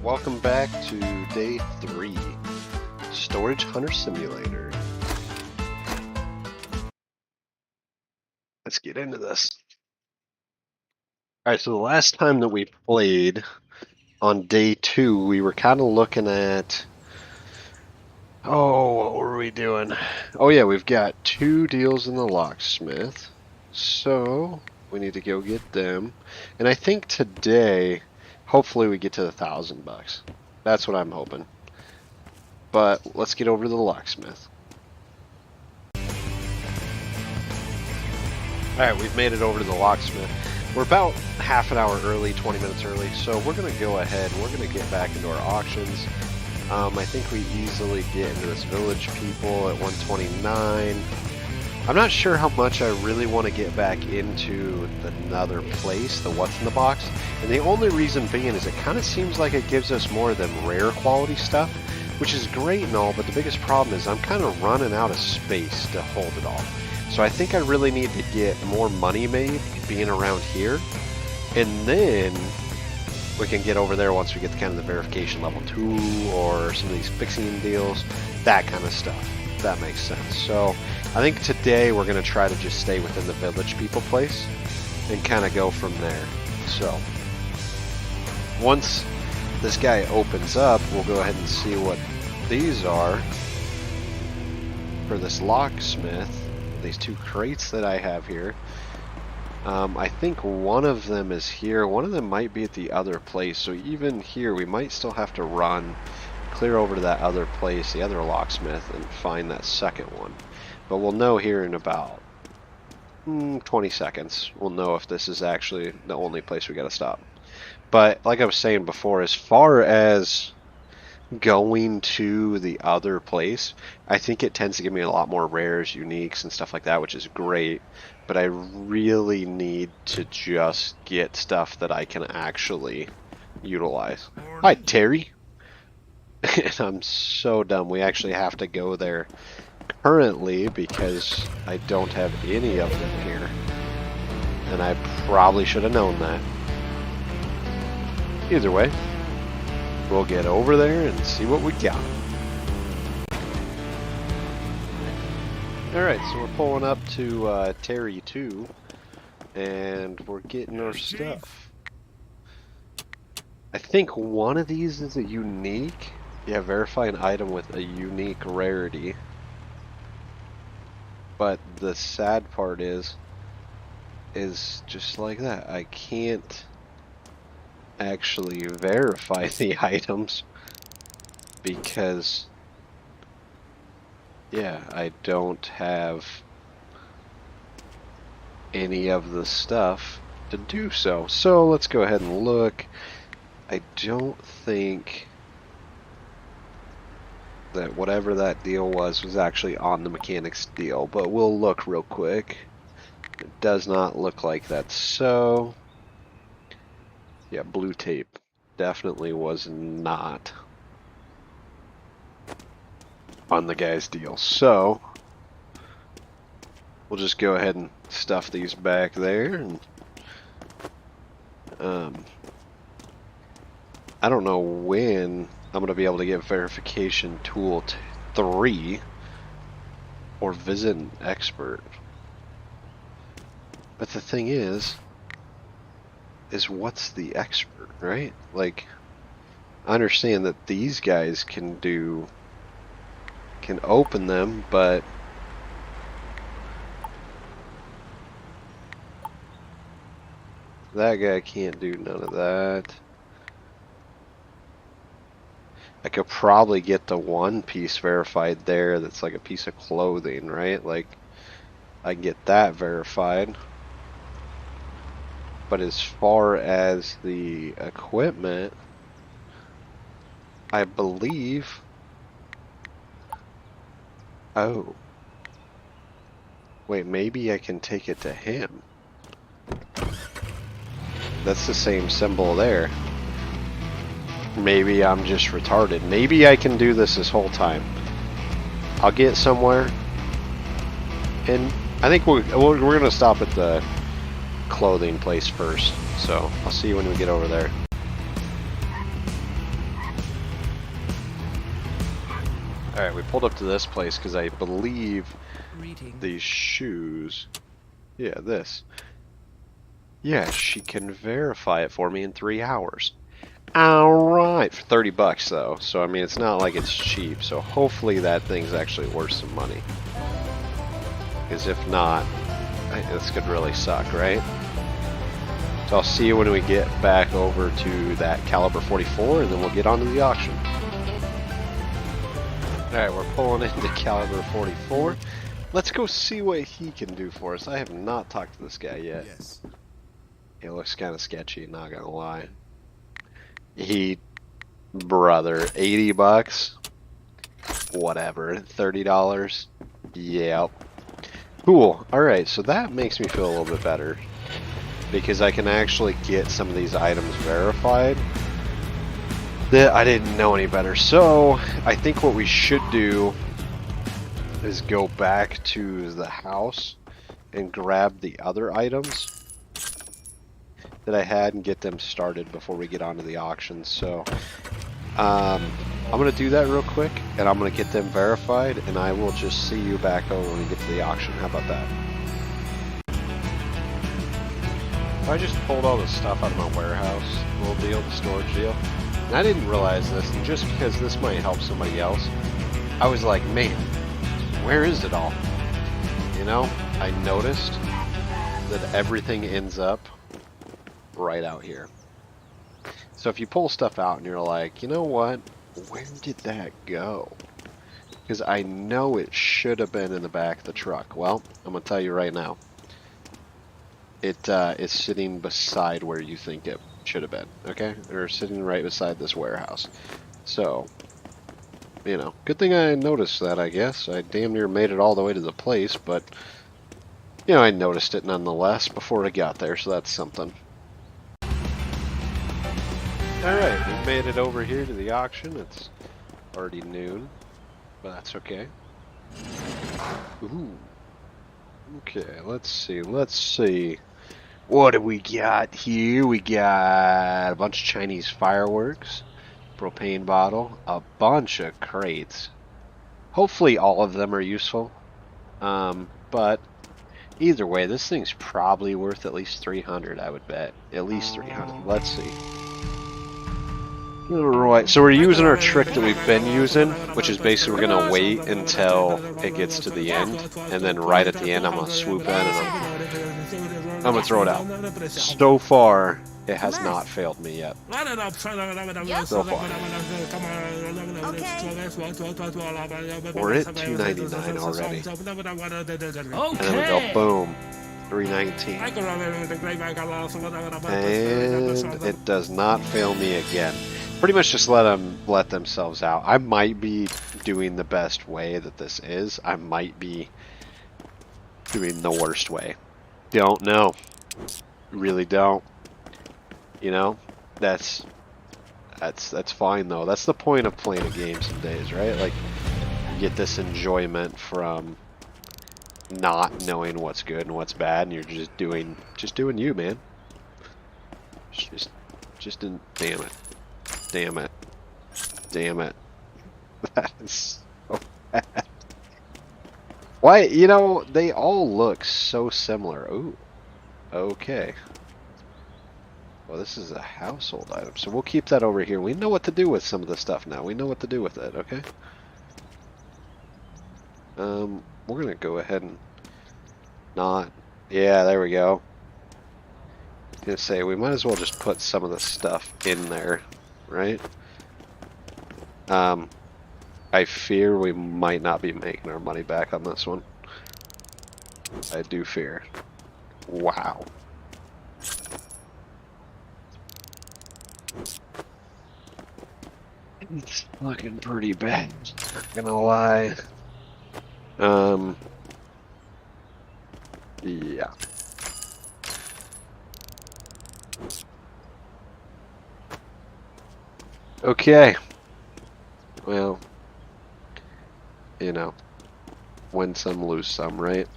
welcome back to day 3, Storage Hunter Simulator. Let's get into this. Alright, so the last time that we played on day 2, we were kind of looking at... Oh, what were we doing? Oh yeah, we've got 2 deals in the locksmith, so we need to go get them. And I think today, hopefully we get to $1,000. That's what I'm hoping. But let's get over to the locksmith. Alright, we've made it over to the locksmith. We're about half an hour early, 20 minutes early, so we're going to go ahead and we're going to get back into our auctions. I think we easily get into this village people at 129. I'm not sure how much I really want to get back into another place, the what's in the box. And the only reason being is it kind of seems like it gives us more of them rare quality stuff, which is great and all, but the biggest problem is I'm kind of running out of space to hold it all. So I think I really need to get more money made being around here, and then we can get over there once we get kind of the verification level 2 or some of these fixing deals, that kind of stuff. That makes sense. So I think today we're going to try to just stay within the village people place and kind of go from there. So once this guy opens up, we'll go ahead and see what these are for this locksmith. These 2 crates that I have here. I think one of them is here. One of them might be at the other place. So even here, we might still have to run, clear over to that other place, the other locksmith, and find that second one. But we'll know here in about 20 seconds. We'll know if this is actually the only place we got to stop. But like I was saying before, as far as going to the other place, I think it tends to give me a lot more rares, uniques, and stuff like that, which is great. But I really need to just get stuff that I can actually utilize. Hi, Terry. And I'm so dumb. We actually have to go there currently because I don't have any of them here. And I probably should have known that. Either way, we'll get over there and see what we got. Alright, so we're pulling up to Terry 2, and we're getting our stuff. I think one of these is a unique. Yeah, verify an item with a unique rarity. But the sad part is just like that. I can't actually verify the items because, yeah, I don't have any of the stuff to do so. So let's go ahead and look. I don't think that whatever that deal was actually on the mechanics deal, but we'll look real quick. It does not look like that's so. Yeah, blue tape definitely was not on the guy's deal. So we'll just go ahead and stuff these back there. And I don't know when I'm going to be able to get verification tool 3 or visit an expert. But the thing is what's the expert, right? Like, I understand that these guys can open them, but that guy can't do none of that. I could probably get the one piece verified there that's like a piece of clothing, right? Like, I can get that verified. But as far as the equipment, I believe... Oh. Wait, maybe I can take it to him. That's the same symbol there. Maybe I'm just retarded. Maybe I can do this whole time. I'll get somewhere. And I think we're going to stop at the clothing place first. So I'll see you when we get over there. Alright, we pulled up to this place because I believe Reading. these shoes. Yeah, this. Yeah, she can verify it for me in 3 hours. Alright, for 30 bucks though. So, I mean, it's not like it's cheap. So, hopefully that thing's actually worth some money. Because if not, this could really suck, right? So, I'll see you when we get back over to that caliber 44 and then we'll get onto the auction. Alright, we're pulling into caliber 44. Let's go see what he can do for us. I have not talked to this guy yet. Yes. He looks kind of sketchy, not gonna lie. Brother, 80 bucks? Whatever, $30? Yep. Cool, alright, so that makes me feel a little bit better. Because I can actually get some of these items verified. That I didn't know any better. So, I think what we should do is go back to the house and grab the other items that I had and get them started before we get onto the auction. So I'm gonna do that real quick and I'm gonna get them verified and I will just see you back over when we get to the auction. How about that? I just pulled all the stuff out of my warehouse, little deal, the storage deal, and I didn't realize this, and just because this might help somebody else, I was like, man, where is it all? You know, I noticed that everything ends up right out here. So if you pull stuff out and you're like, you know what, where did that go? Because I know it should have been in the back of the truck. Well, I'm gonna tell you right now, it is sitting beside where you think it should have been. Okay, or sitting right beside this warehouse. So, you know, good thing I noticed that. I guess I damn near made it all the way to the place, but you know, I noticed it nonetheless before I got there, so that's something. Alright, we made it over here to the auction. It's already noon, but that's okay. Ooh. Okay, let's see. What do we got here? We got a bunch of Chinese fireworks, propane bottle, a bunch of crates. Hopefully all of them are useful. But either way, this thing's probably worth at least 300, I would bet. At least 300. Let's see. Alright, so we're using our trick that we've been using, which is basically we're going to wait until it gets to the end, and then right at the end I'm going to swoop in and I'm going to throw it out. So far, it has not failed me yet. So far. We're at $2.99 already. And then we go boom. $3.19. And it does not fail me again. Pretty much just let themselves out. I might be doing the best way that this is. I might be doing the worst way. Don't know. Really don't. You know? That's fine though. That's the point of playing a game some days, right? Like you get this enjoyment from not knowing what's good and what's bad, and you're just doing you, man. Damn it. That is so bad. Why, you know, they all look so similar. Ooh. Okay. Well, this is a household item, so we'll keep that over here. We know what to do with some of the stuff now. We know what to do with it, okay? We're gonna go ahead and not... Yeah, there we go. I was gonna say, we might as well just put some of the stuff in there, right? I fear we might not be making our money back on this one. I do fear. Wow. It's looking pretty bad, not gonna lie. Yeah. Okay. Well, you know, win some, lose some, right?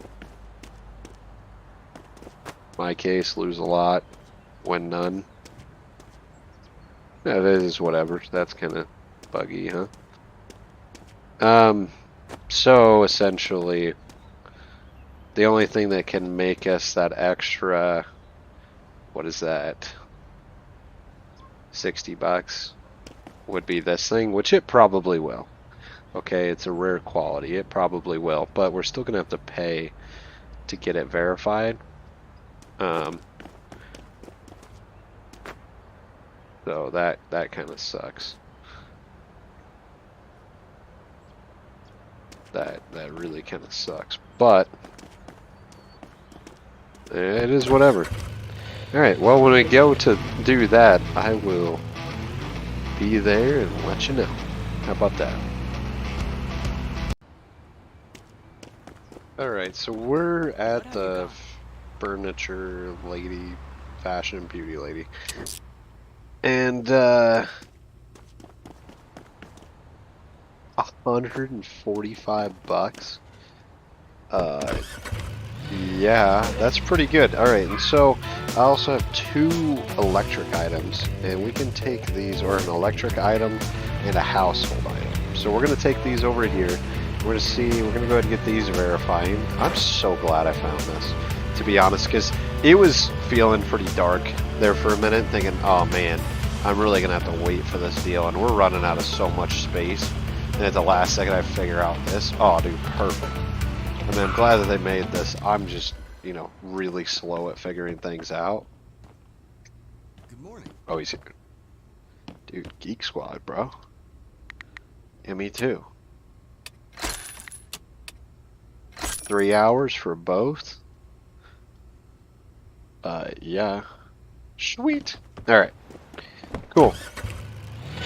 My case, lose a lot, win none. Yeah, it is whatever. That's kind of buggy, huh? So essentially, the only thing that can make us that extra, what is that? $60 would be this thing, which it probably will. Okay, it's a rare quality. It probably will, but we're still gonna have to pay to get it verified. So that kind of sucks. That really kind of sucks, but it is whatever. All right. Well, when we go to do that, I will be there and let you know. How about that? All right. So we're at the furniture lady, fashion beauty lady, and $145. Yeah, that's pretty good. All right, and so I also have 2 electric items, and we can take these, or an electric item and a household item. So we're gonna take these over here. We're gonna go ahead and get these verifying. I'm so glad I found this, to be honest, because it was feeling pretty dark there for a minute, thinking, oh man, I'm really gonna have to wait for this deal, and we're running out of so much space. And at the last second, I figure out this. Oh, dude, perfect. I mean, I'm glad that they made this. I'm just, you know, really slow at figuring things out. Good morning. Oh, he's here. Dude, Geek Squad, bro. Yeah, me too. 3 hours for both? Yeah. Sweet. Alright. Cool.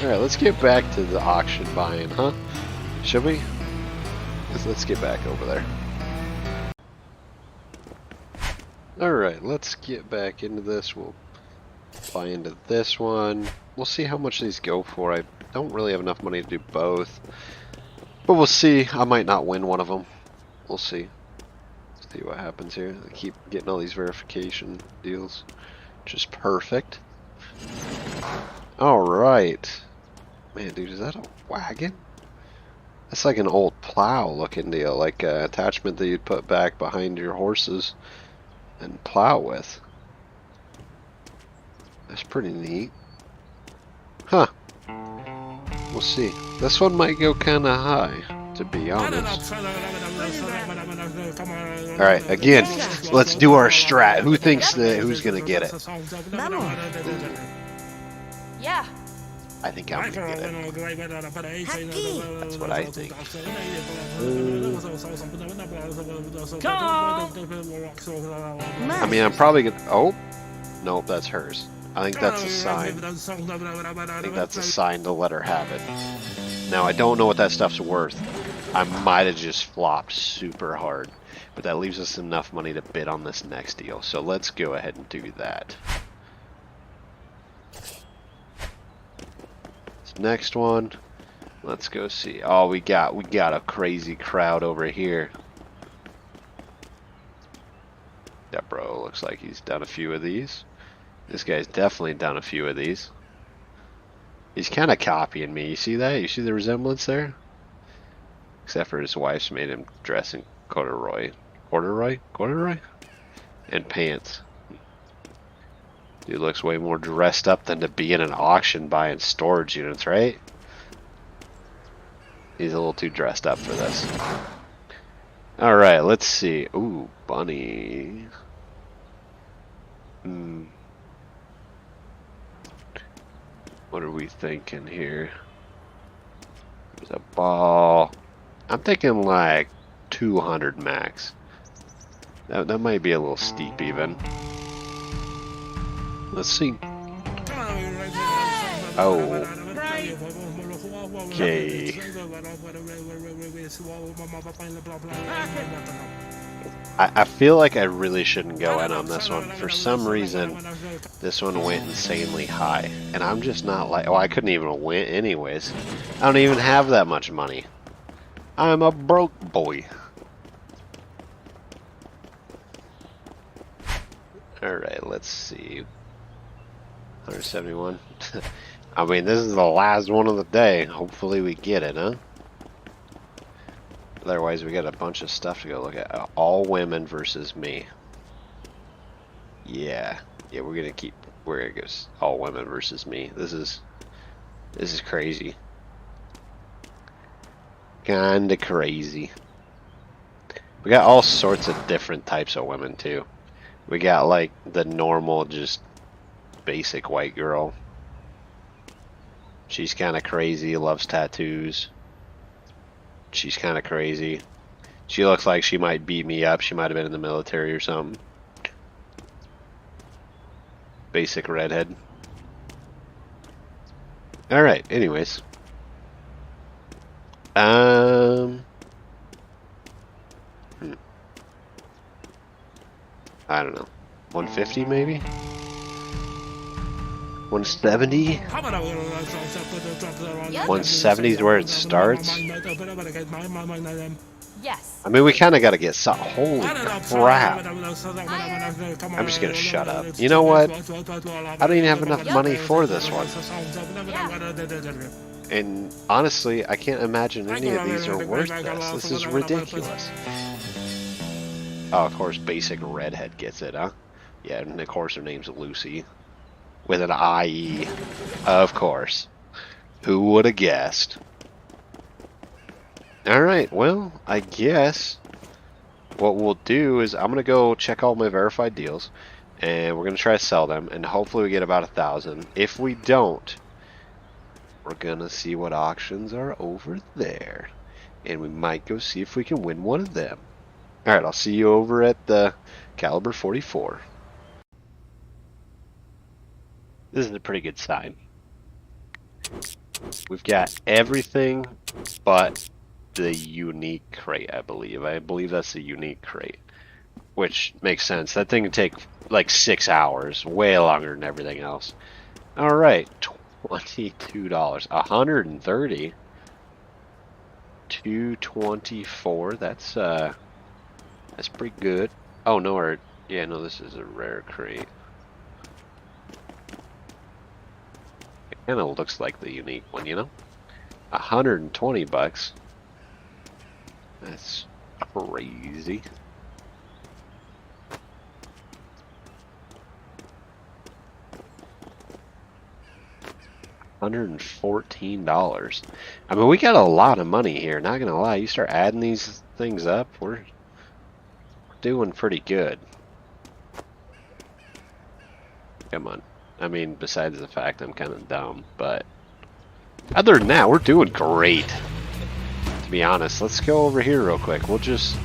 Alright, let's get back to the auction buying, huh? Should we? Let's get back over there. Alright, let's get back into this. We'll buy into this one. We'll see how much these go for. I don't really have enough money to do both. But we'll see. I might not win one of them. We'll see. Let's see what happens here. I keep getting all these verification deals, which is perfect. Alright. Man, dude, is that a wagon? That's like an old plow looking deal, like an attachment that you'd put back behind your horses and plow with. That's pretty neat. Huh. We'll see. This one might go kind of high, to be honest. Alright, again, let's do our strat. Who thinks that who's gonna get it? Yeah. I think I'm gonna get it. That's what I think. I mean, I'm probably gonna. Oh, nope, that's hers. I think that's a sign. I think that's a sign to let her have it. Now, I don't know what that stuff's worth. I might have just flopped super hard, but that leaves us enough money to bid on this next deal. So let's go ahead and do that. Next one, let's go see. Oh, we got a crazy crowd over here. That bro looks like he's done a few of these. This guy's definitely done a few of these. He's kind of copying me. You see that? You see the resemblance there? Except for his wife's made him dress in corduroy, and pants. Dude looks way more dressed up than to be in an auction buying storage units, right? He's a little too dressed up for this. Alright, let's see. Ooh, bunny. What are we thinking here? There's a ball. I'm thinking like 200 max. That might be a little steep even. Let's see. Oh. Okay. I feel like I really shouldn't go in on this one. For some reason, this one went insanely high. And I'm just not like... Oh, I couldn't even win anyways. I don't even have that much money. I'm a broke boy. Alright, let's see. 171. I mean, this is the last one of the day. Hopefully we get it, huh? Otherwise, we got a bunch of stuff to go look at. All women versus me. Yeah, we're gonna go all women versus me. This is crazy. Kinda crazy. We got all sorts of different types of women too. We got like the normal, just basic white girl. She's kind of crazy, loves tattoos. She's kind of crazy. She looks like she might beat me up. She might have been in the military or something. Basic redhead. Alright, anyways. I don't know. 150 maybe? 170? 170 is where it starts? Yes. I mean, we kind of got to get some. Holy crap. I'm just going to shut up. You know what? I don't even have enough money for this one. And honestly, I can't imagine any of these are worth this. This is ridiculous. Oh, of course, basic redhead gets it, huh? Yeah, and of course her name's Lucy. With an IE. Of course. Who would have guessed? Alright, well, I guess what we'll do is I'm going to go check all my verified deals. And we're going to try to sell them. And hopefully we get about 1,000. If we don't, we're going to see what auctions are over there. And we might go see if we can win one of them. Alright, I'll see you over at the Caliber 44. This is a pretty good sign. We've got everything but the unique crate, I believe. I believe that's the unique crate. Which makes sense. That thing can take like 6 hours. Way longer than everything else. Alright, $22. 130. 224. That's pretty good. Oh no, yeah, no, this is a rare crate. It kind of looks like the unique one, you know? 120 bucks. That's crazy. $114. I mean, we got a lot of money here, not gonna lie. You start adding these things up, we're doing pretty good. Come on. I mean, besides the fact I'm kind of dumb, but other than that, we're doing great. To be honest, let's go over here real quick. We'll just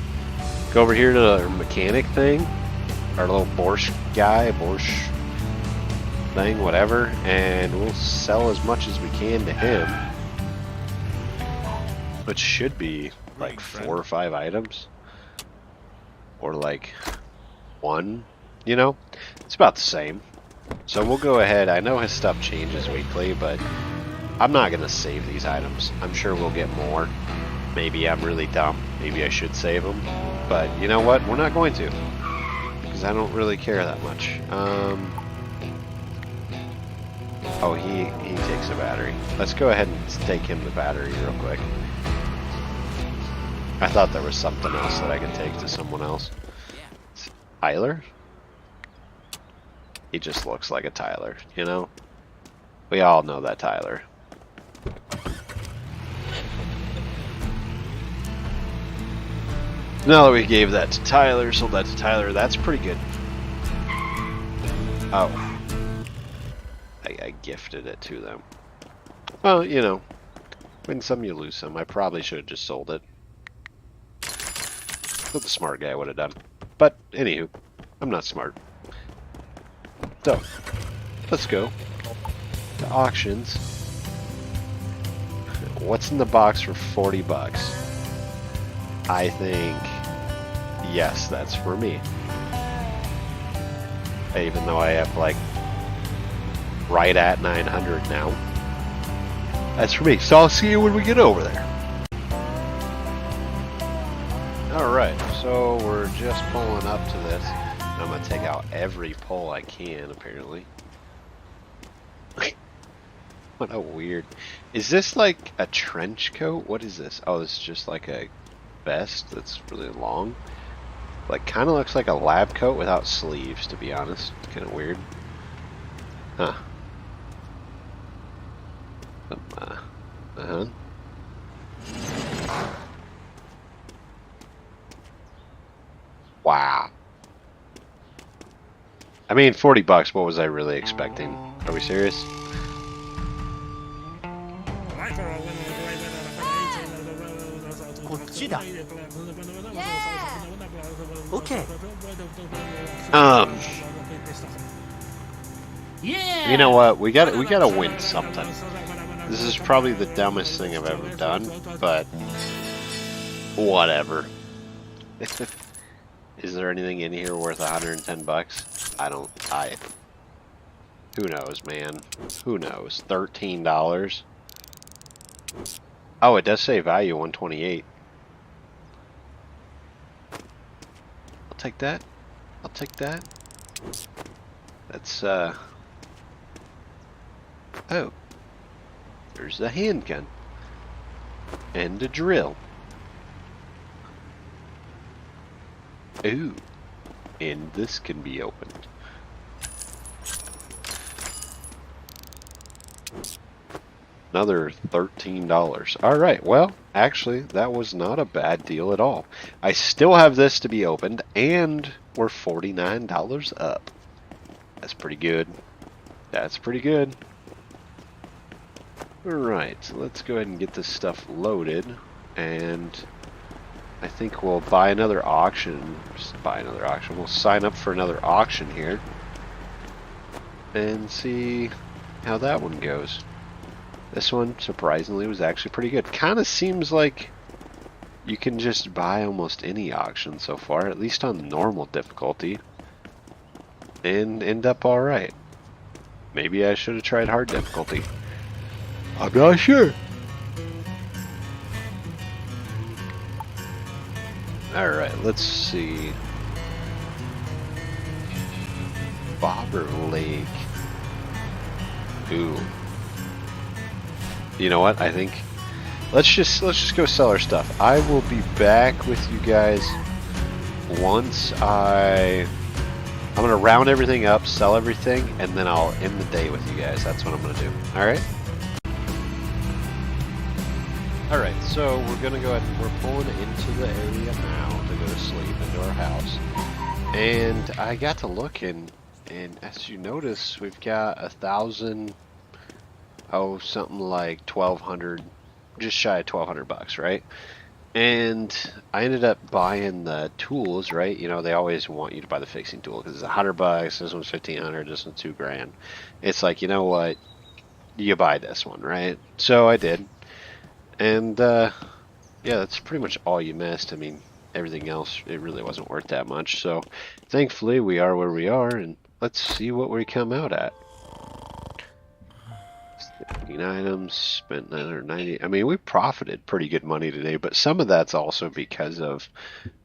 go over here to our mechanic thing, our little Borscht guy, Borscht thing, whatever, and we'll sell as much as we can to him. Which should be like 4 or 5 items. Or like 1, you know? It's about the same. So we'll go ahead. I know his stuff changes weekly, but I'm not going to save these items. I'm sure we'll get more. Maybe I'm really dumb. Maybe I should save them. But you know what? We're not going to. Because I don't really care that much. Oh, he takes a battery. Let's go ahead and take him the battery real quick. I thought there was something else that I could take to someone else. Tyler? He just looks like a Tyler, you know? We all know that Tyler. Now that we gave that to Tyler, sold that to Tyler, that's pretty good. Oh. I gifted it to them. Well, you know, win some, you lose some. I probably should have just sold it. What the smart guy would have done. But, anywho, I'm not smart. So, let's go to auctions. What's in the box for 40 bucks? I think, yes, that's for me. Even though I have, like, right at 900 now. That's for me. So I'll see you when we get over there. Alright, so we're just pulling up to this. I'm going to take out every pull I can, apparently. What a weird... Is this like a trench coat? What is this? Oh, this is just like a vest that's really long. Like, kind of looks like a lab coat without sleeves, to be honest. Kind of weird. Huh. Uh-huh. Wow. I mean, 40 bucks, what was I really expecting? Are we serious? Okay. You know what? We gotta win something. This is probably the dumbest thing I've ever done, but whatever. Is there anything in here worth 110 bucks? Who knows, man? Who knows? $13? Oh, it does say value 128. I'll take that. I'll take that. That's, oh. There's a handgun. And a drill. Ooh. And this can be opened. Another $13. Alright, well, actually, that was not a bad deal at all. I still have this to be opened, and we're $49 up. That's pretty good. That's pretty good. Alright, so let's go ahead and get this stuff loaded, and I think we'll buy another auction. Just buy another auction. We'll sign up for another auction here and see how that one goes. This one, surprisingly, was actually pretty good. Kind of seems like you can just buy almost any auction so far, at least on normal difficulty, and end up alright. Maybe I should have tried hard difficulty. I'm not sure. Alright, let's see. Bobber Lake. Ooh. You know what? I think let's just go sell our stuff. I will be back with you guys once I'm gonna round everything up, sell everything, and then I'll end the day with you guys. That's what I'm gonna do. Alright? Alright, so we're gonna go ahead and we're pulling into the area now to go to sleep into our house. And I got to look and as you notice, we've got 1,000, something like 1,200, just shy of 1,200 bucks, right? And I ended up buying the tools, right? You know, they always want you to buy the fixing tool because it's 100 bucks. This one's 1,500. This one's $2,000. It's like, you know what? You buy this one, right? So I did. And yeah, that's pretty much all you missed. I mean, everything else, it really wasn't worth that much. So thankfully, we are where we are, and let's see what we come out at. 15 items, spent 990. I mean, we profited pretty good money today, but some of that's also because of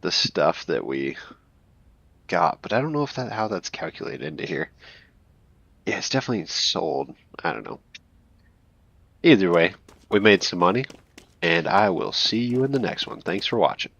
the stuff that we got. But I don't know if how that's calculated into here. Yeah, it's definitely sold. I don't know. Either way, we made some money, and I will see you in the next one. Thanks for watching.